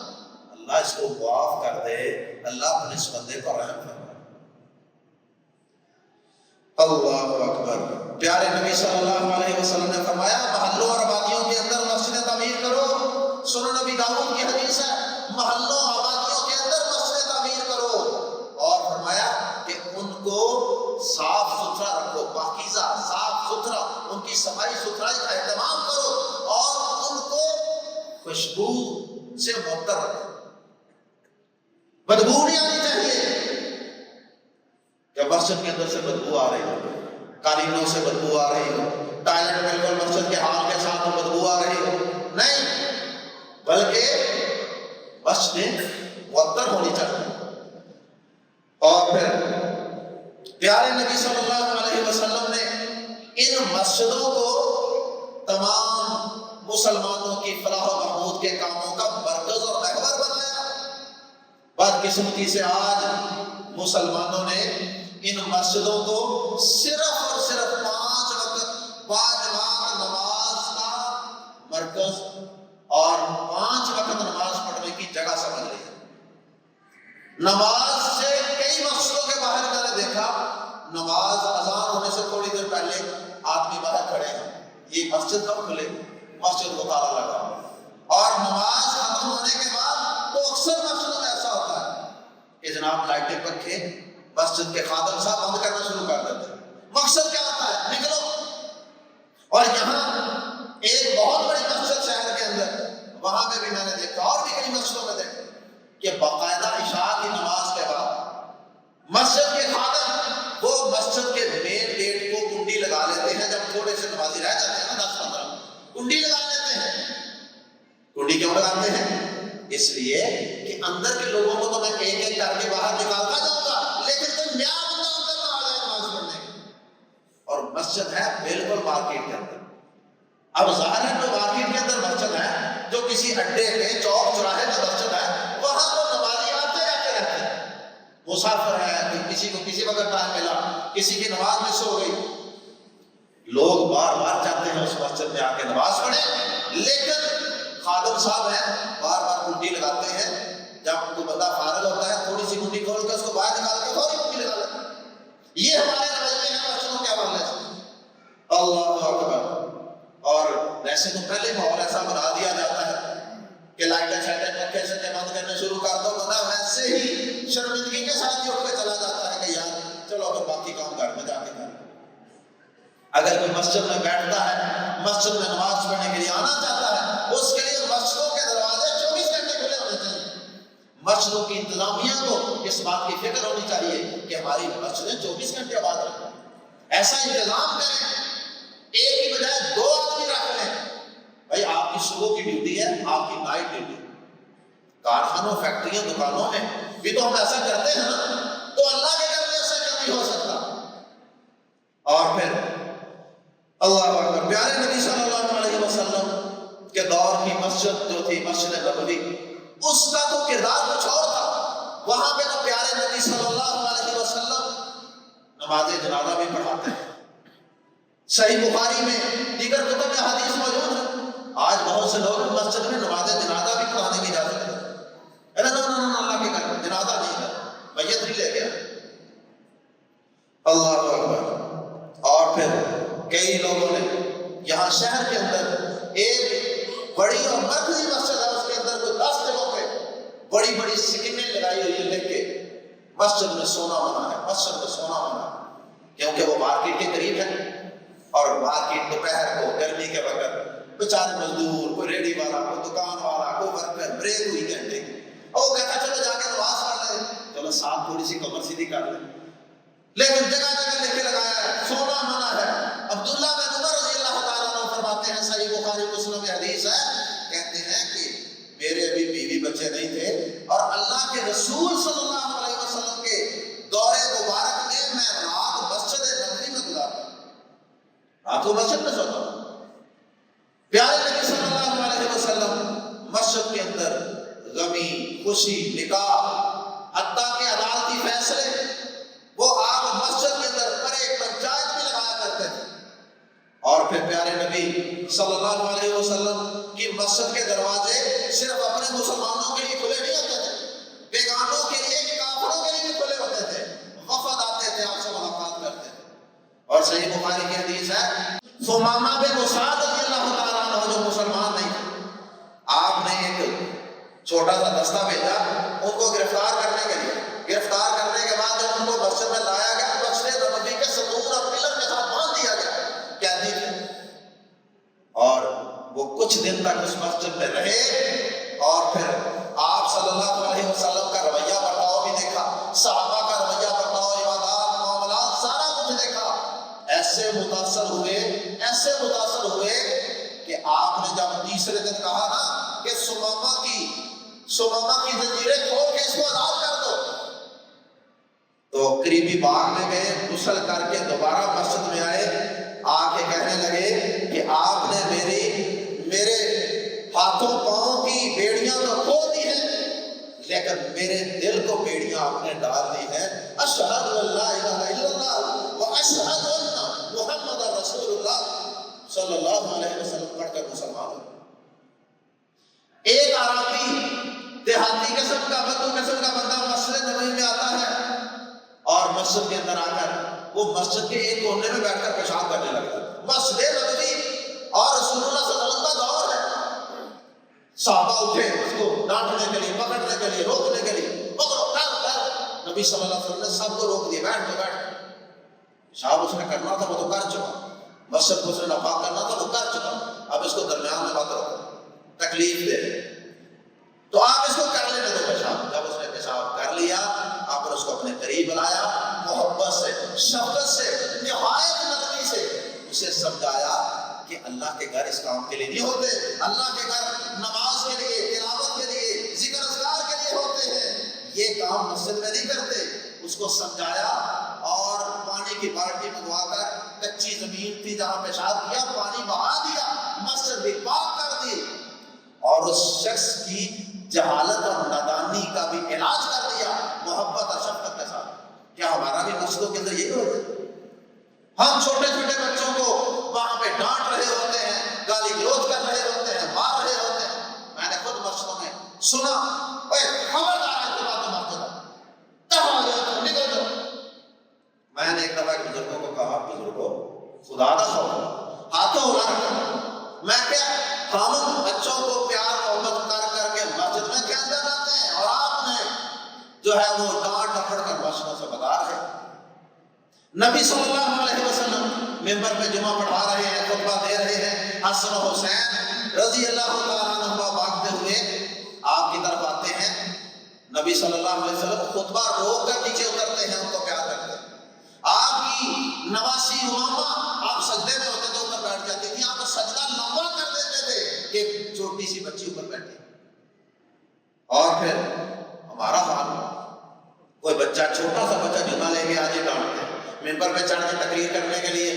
اللہ اس کو معاف کر دے، اللہ اپنے اس بندے کو رحم فرمائے۔ اللہ اکبر۔ پیارے نبی صلی اللہ علیہ وسلم نے فرمایا محلوں اور آبادیوں کے اندر مسجد تعمیر کرو، سنن نبی داؤد کی حدیث ہے محلوں آبادیوں کے اندر مسجد تعمیر کرو، اور فرمایا کہ ان کو صاف ستھرا رکھو، پاکیزہ صاف ستھرا، ان کی صفائی ستھرائی کا اہتمام کرو اور ان کو خوشبو سے معطر رکھو، بدبو نہیں آنی چاہیے کہ مسجد کے اندر سے بدبو آ رہی ہو، قالینوں سے بدبو آ رہی ہو، ٹائلٹ بالکل مسجد کے حال کے ساتھ بدبو آ رہی ہو، نہیں، بلکہ مسجد معطر ہونی چاہیے۔ اور پھر پیارے نبی صلی اللہ علیہ وسلم نے ان مسجدوں کو تمام مسلمانوں کی فلاح و بہبود کے کاموں کا مرکز اور محور بنایا۔ بدقسمتی سے آج مسلمانوں نے ان مسجدوں کو صرف اور صرف 5 وقت نماز کا مرکز اور 5 وقت نماز پڑھنے کی جگہ سمجھ لی ہے۔ نماز سے کئی مسجدوں کے باہر میں نے دیکھا نماز اذان ہونے سے تھوڑی دیر پہلے آدمی باہر کھڑے ہیں، یہ مسجد کب کھلے؟ مسجد کو تالا لگا، اور نماز ختم ہونے کے بعد تو اکثر مسجدوں میں ایسا ہوتا ہے کہ جناب لائٹیں پنکھے مسجد کے خادم صاحب بند کرنا شروع کر دیتے ہیں، مقصد کیا ہوتا ہے؟ نکلو۔ اور یہاں ایک بہت بڑی مسجد شہر کے اندر، وہاں پہ بھی میں نے دیکھا اور بھی کئی مسجدوں میں دیکھا کہ باقاعدہ عشاء کی نماز کے بعد مسجد کے خادم وہ مسجد کے مین گیٹ کو کنڈی لگا لیتے ہیں، جب تھوڑے سے نمازی رہ جاتے ہیں نا 10-15 کنڈی لگا لیتے ہیں۔ کنڈی کیوں لگاتے ہیں؟ اس لیے کہ اندر کے لوگوں کو تو میں ایک ایک کر کے باہر نکالتا جاؤں گا، لیکن کوئی نیا بندہ اندر نہ آ جائے نماز پڑھنے کے۔ اور مسجد ہے بالکل مارکیٹ کے اندر۔ اب ظاہر ہے جو مارکیٹ کے اندر مسجد ہے، جو کسی اڈے پہ چوک چوراہے میں مسجد ہے، وہاں تو نمازی آتے جاتے رہتے ہیں، مسافر ہے، کسی کو کسی وقت ٹائم ملا، کسی کی نماز مس ہو گئی، لوگ بار بار چاہتے ہیں اس مسجد میں آ کے نماز پڑھیں، لیکن خادم صاحب ہیں بار بار کنڈی لگاتے ہیں، جب کوئی بندہ فارغ ہوتا ہے تھوڑی سی کنڈی کھول کے اس کو باہر نکال کے فوری کنڈی لگا لیتے ہیں۔ یہ ہمارے رویے ہیں بچوں کے حوالے سے۔ اللہ اکبر۔ اور ویسے تو پہلے ماحول ایسا بنا دیا جاتا ہے کہ لائٹیں شائٹیں پنکھے سے بند کرنے شروع کر دو، بندہ ویسے ہی شرمندگی کے ساتھ اٹھ کے چلا جاتا ہے کہ یار چلو اگر باقی کام گھر میں جا کے کر۔ اگر کوئی مسجد میں بیٹھتا ہے، مسجد میں نماز پڑھنے کے لیے آنا چاہتا ہے، اس کے لیے مسجدوں کے دروازے 24 گھنٹے کھلے ہونے چاہیے۔ مسجدوں کی انتظامیہ کو اس بات کی فکر ہونی چاہیے کہ ہماری مسجدیں 24 گھنٹے آباد رکھیں، ایسا انتظام کریں، ایک ہی بجائے 2 آدمی رکھ لیں۔ بھائی آپ کی صبح کی ڈیوٹی ہے، آپ کی نائٹ ڈیوٹی۔ کارخانوں، فیکٹریوں، دکانوں میں بھی تو ہم ایسا کرتے ہیں نا، تو اللہ کے گھر میں ایسا کیوں نہیں ہو سکتا؟ اور پھر اللہ اکبر، پیارے نبی صلی اللہ علیہ وسلم کے دور کی مسجد جو تھی مسجد نبوی، اس کا تو کردار کچھ اور تھا۔ وہاں پہ تو پیارے نبی صلی اللہ علیہ وسلم نماز جنازہ بھی پڑھاتے ہیں۔ صحیح بخاری میں، دیگر کتب میں حدیث موجود ہے۔ آج بہت سے لوگ مسجد میں نماز جنازہ بھی پڑھانے کی اجازت ہے۔ اللہ کے گھر میں جنازہ نہیں ہے، میت نہیں لے گیا۔ اللہ اکبر۔ اور پھر کئی لوگوں نے یہاں شہر کے اندر ایک بڑی اور مرکزی مسجد ہے، اس کے اندر کوئی 10 جگہوں پہ بڑی بڑی سکینیں لگائی ہوئی ہیں لکھ کے مسجد میں سونا منع ہے، مسجد میں سونا منع ہے، کیونکہ وہ مارکیٹ کے قریب ہے۔ اور مارکیٹ دوپہر کو گرمی کے وقت بیچارے مزدور، کوئی ریڑھی والا، کوئی دکان والا، کوئی ورکر، بریک ہوئی گھنٹے کی، اور وہ کہتا چلو جا کے نماز پڑھ لیں، چلو ساتھ تھوڑی سی کمر سیدھی کر لیں، لیکن جگہ جگہ لکھ کے لگایا ہے سونا منع ہے۔ عبداللہ بن عمر رضی اللہ تعالیٰ عنہ فرماتے ہیں، صحیح بخاری مسلم میں حدیث ہے، کہتے ہیں کہ میرے ابھی بیوی بچے نہیں تھے، اور اللہ کے رسول صلی اللہ علیہ وسلم کے دور مبارک میں میں رات مسجد نبوی میں گزارا، رات کو مسجد میں سوتا ہوں۔ پیارے نبی صلی اللہ علیہ وسلم مسجد کے اندر غمی، خوشی، نکاح، حتیٰ کہ عدالتی فیصلے وہ آپ مسجد کے اندر پرے پنچایت بھی لگایا کرتے تھے۔ اور پھر پیارے نبی صلی اللہ علیہ وسلم کی مسجد کے دروازے صرف اپنے مسلمانوں کے لیے کھلے نہیں ہوتے تھے، بیگانوں کے لیے، کافروں کے لیے بھی کھلے ہوتے تھے۔ وفد آتے تھے، آپ سے ملاقات کرتے تھے۔ اور صحیح بخاری کی حدیث ہے، ثمامہ بن اسعد رضی اللہ تعالیٰ عنہ جو مسلمان نہیں تھے، آپ نے ایک چھوٹا سا دستہ بھیجا ان کو گرفتار کرنے کے لیے۔ گرفتار کرنے کے بعد جب ان کو مسجد میں لایا گیا، مسجد نبوی کے ستون اور پلر کے ساتھ باندھ دیا گیا قیدی تھے، اور وہ کچھ دن تک اس مسجد میں رہے۔ اور پھر آپ صلی اللہ علیہ وسلم کا رویہ برتاؤ بھی دیکھا، صحابہ کا رویہ برتاؤ، عبادات، معاملات، سارا کچھ دیکھا۔ ایسے متاثر ہوئے کہ آپ نے جب تیسرے دن کہا نا کہ ثمامہ کی زنجیریں کھول کے اس کو آزاد کر دو، تو قریبی باغ میں گئے، غسل کر کے دوبارہ مسجد میں آئے، آ کے کہنے لگے کہ آپ نے میرے ہاتھوں پاؤں کی بیڑیاں تو کھول دی ہیں، لیکن میرے دل کو بیڑیاں آپ نے ڈال دی ہیں۔ اشہد ان لا الہ الا اللہ و اشہد ان محمد رسول اللہ صلی اللہ علیہ وسلم پڑھ کر مسلمان ہو۔ ایک عربی دیہاتی قسم کا، بدو قسم کا بندہ مسجد نبوی میں آتا ہے، اور مسجد کے اندر آ کر وہ مسجد کے ایک کونے میں بیٹھ کر پیشاب کرنے لگتا ہے۔ مسجد نبوی اور رسول اللہ صلی اللہ علیہ وسلم کا دور ہے۔ صحابہ اٹھے اس کو ڈانٹنے کے لیے، پکڑنے کے لیے، روکنے کے لیے، پکڑو کر۔ نبی صلی اللہ علیہ وسلم نے سب کو روک دیا، بیٹھ۔ پیشاب اس نے کرنا تھا وہ تو کر چکا، مسجد کو اس نے ناپاک کرنا تھا وہ کر چکا، اب اس کو درمیان میں مت رکھو، تکلیف دے، تو آپ اس کو کر لینے دو پیشاب۔ جب اس نے پیشاب کر لیا، آپ نے اس کو اپنے قریب بلایا، محبت سے، شفقت سے، نہایت نرمی سے اسے سمجھایا کہ اللہ کے گھر اس کام کے لیے نہیں ہوتے، اللہ کے گھر نماز کے لیے، تلاوت کے لیے، ذکر اذکار کے لیے ہوتے ہیں، یہ کام مسجد میں نہیں کرتے۔ اس کو سمجھایا، اور پانی کی بالٹی منگوا کر، کچی زمین تھی جہاں پیشاب کیا، پانی بہا دیا، مسجد بھی پاک کر دی، اور اس شخص کی جہالت اور نادانی کا بھی علاج کر دیا محبت اور شفقت کے ساتھ۔ کیا ہمارا بھی مسجدوں کے اندر یہی ہوتا ہے؟ ہم چھوٹے چھوٹے بچوں کو وہاں پہ ڈانٹ رہے ہوتے ہیں، گالی گلوچ کر رہے ہوتے ہیں، مار رہے ہوتے ہیں. میں نے خود مسجدوں میں سنا، اے خبردار ہے کہ بات مسجد کہاں آ جاؤ تم، نکل جاؤ. میں نے ایک دفعہ بزرگوں کو کہا، بزرگوں خدا کا خوف، ہاتھوں اڑا رکھا. میں کیا ہم بچوں کو پیار محبت کر کے مسجد میں کیا اندر آتے ہیں، اور آپ نے جو ہے وہ ڈانٹ ڈپڑ کر مسجدوں سے بتا رہے. نبی صلی اللہ علیہ وسلم ممبر پہ جمعہ پڑھا رہے ہیں، خطبہ دے رہے ہیں. حسن و حسین رضی اللہ تعالیٰ عنہ بھاگتے ہوئے آپ کی طرف آتے ہیں. نبی صلی اللہ علیہ وسلم خطبہ روک کر نیچے اترتے ہیں، ان کو پیار کرتے ہیں. آپ کی نواسی امامہ آپ سجدے میں ہوتے تو اوپر بیٹھ جاتی تھی، آپ سجدہ لمبا کر دیتے تھے کہ چھوٹی سی بچی اوپر بیٹھی. اور پھر ہمارا حال، کوئی بچہ چھوٹا سا بچہ جوتا لے کے آج ڈانٹتے ہیں، ممبر پہ چڑھ کے تقریر کرنے کے لیے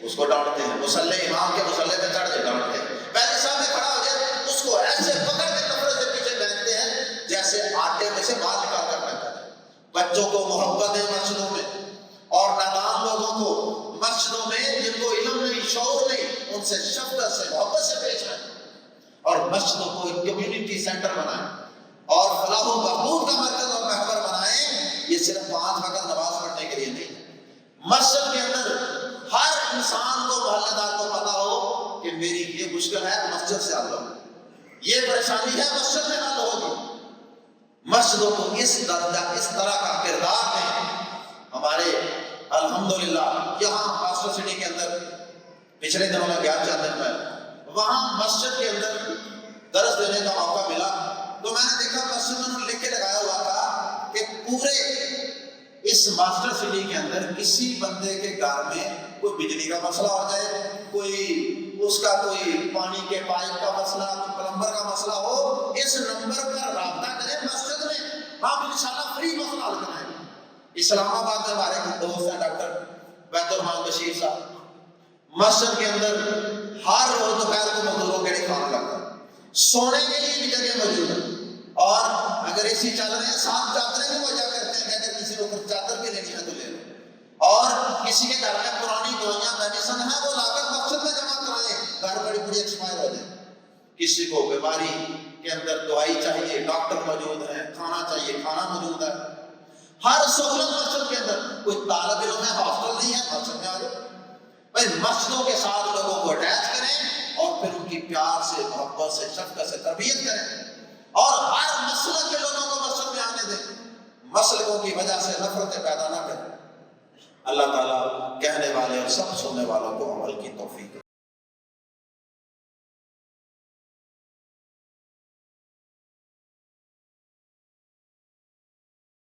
اس کو ڈانٹتے ہیں، مصلی امام کے مصلی پہ چڑھ کے ڈانٹتے ہیں. پہلے سامنے کھڑا ہو جائے اس کو ایسے پکڑ کے کپڑے سے پیچھے بیٹھتے ہیں جیسے آٹے میں سے مال نکال کر بیٹھا جائے. بچوں کو محبت ہے مسجدوں میں، اور نادان لوگوں کو مسجدوں میں جن کو علم نہیں شعور نہیں، ان سے شفقت سے محبت سے پیش آئیں، اور مسجدوں کو ایک کمیونٹی سینٹر بنائیں اور فلاح و بہبود کا مرکز اور محور بنائیں. یہ صرف 5 وقت نماز پڑھنے کے لیے نہیں. مسجد کے اندر ہر انسان کو، محلے دار کو پتا ہو کہ میری یہ مشکل ہے، مسجد سے حل ہو، یہ پریشانی ہے، مسجد میں حل ہوگی. مسجدوں کو اس درجہ اس طرح کا کردار دیں. ہمارے الحمدللہ یہاں پاسٹر سٹی کے اندر پچھلے دنوں میں گیا، چند دن پہلے وہاں مسجد کے اندر درس دینے کا موقع ملا تو میں نے دیکھا مسجد میں انہوں نے لکھ کے لگایا ہوا تھا کہ پورے اس ماسٹر سٹی کے اندر کسی بندے کے گھر میں کوئی بجلی کا مسئلہ ہو جائے، کوئی اس کا کوئی پانی کے پائپ کا مسئلہ، کوئی پلمبر کا مسئلہ ہو، اس نمبر پر رابطہ کریں مسجد میں، ہم انشاءاللہ فری مسئلہ حل کرائیں. اسلام آباد میں ہمارے دوست ہیں ڈاکٹر بیت الرحمان بشیر صاحب، مسجد کے اندر ہر روز دوپہر کو مزدوروں کے لیے کھانا لگتا ہے، سونے کے لیے بھی جگہ موجود ہے، اور اگر اسی چل رہے ہیں 7 چادریں بھی وجہ کرتے ہیں کہ اگر کسی کو چادر بھی لینی ہے تو لے لیں، اور کسی کے گھر میں پرانی دوائیاں میڈیسن ہیں وہ لا کر مسجد میں جمع کرائیں، گھر بڑی بڑی ایکسپائر ہو جائے. کسی کو بیماری کے اندر دوائی چاہیے، ڈاکٹر موجود ہیں، کھانا چاہیے، کھانا موجود ہے، ہر سہولت مسجد کے اندر. کوئی طالب علم ہے ہاسٹل نہیں ہے، مسجد میں آ جائے. بھائی مسجدوں کے ساتھ لوگوں کو اٹیچ کریں اور پھر ان کی پیار سے، محبت سے، شفقت سے تربیت کریں، اور ہر مسلک کے لوگوں کو مسجد میں آنے دیں، مسلکوں کی وجہ سے نفرتیں پیدا نہ کریں. اللہ تعالیٰ کہنے والے اور سب سننے والوں کو عمل کی توفیق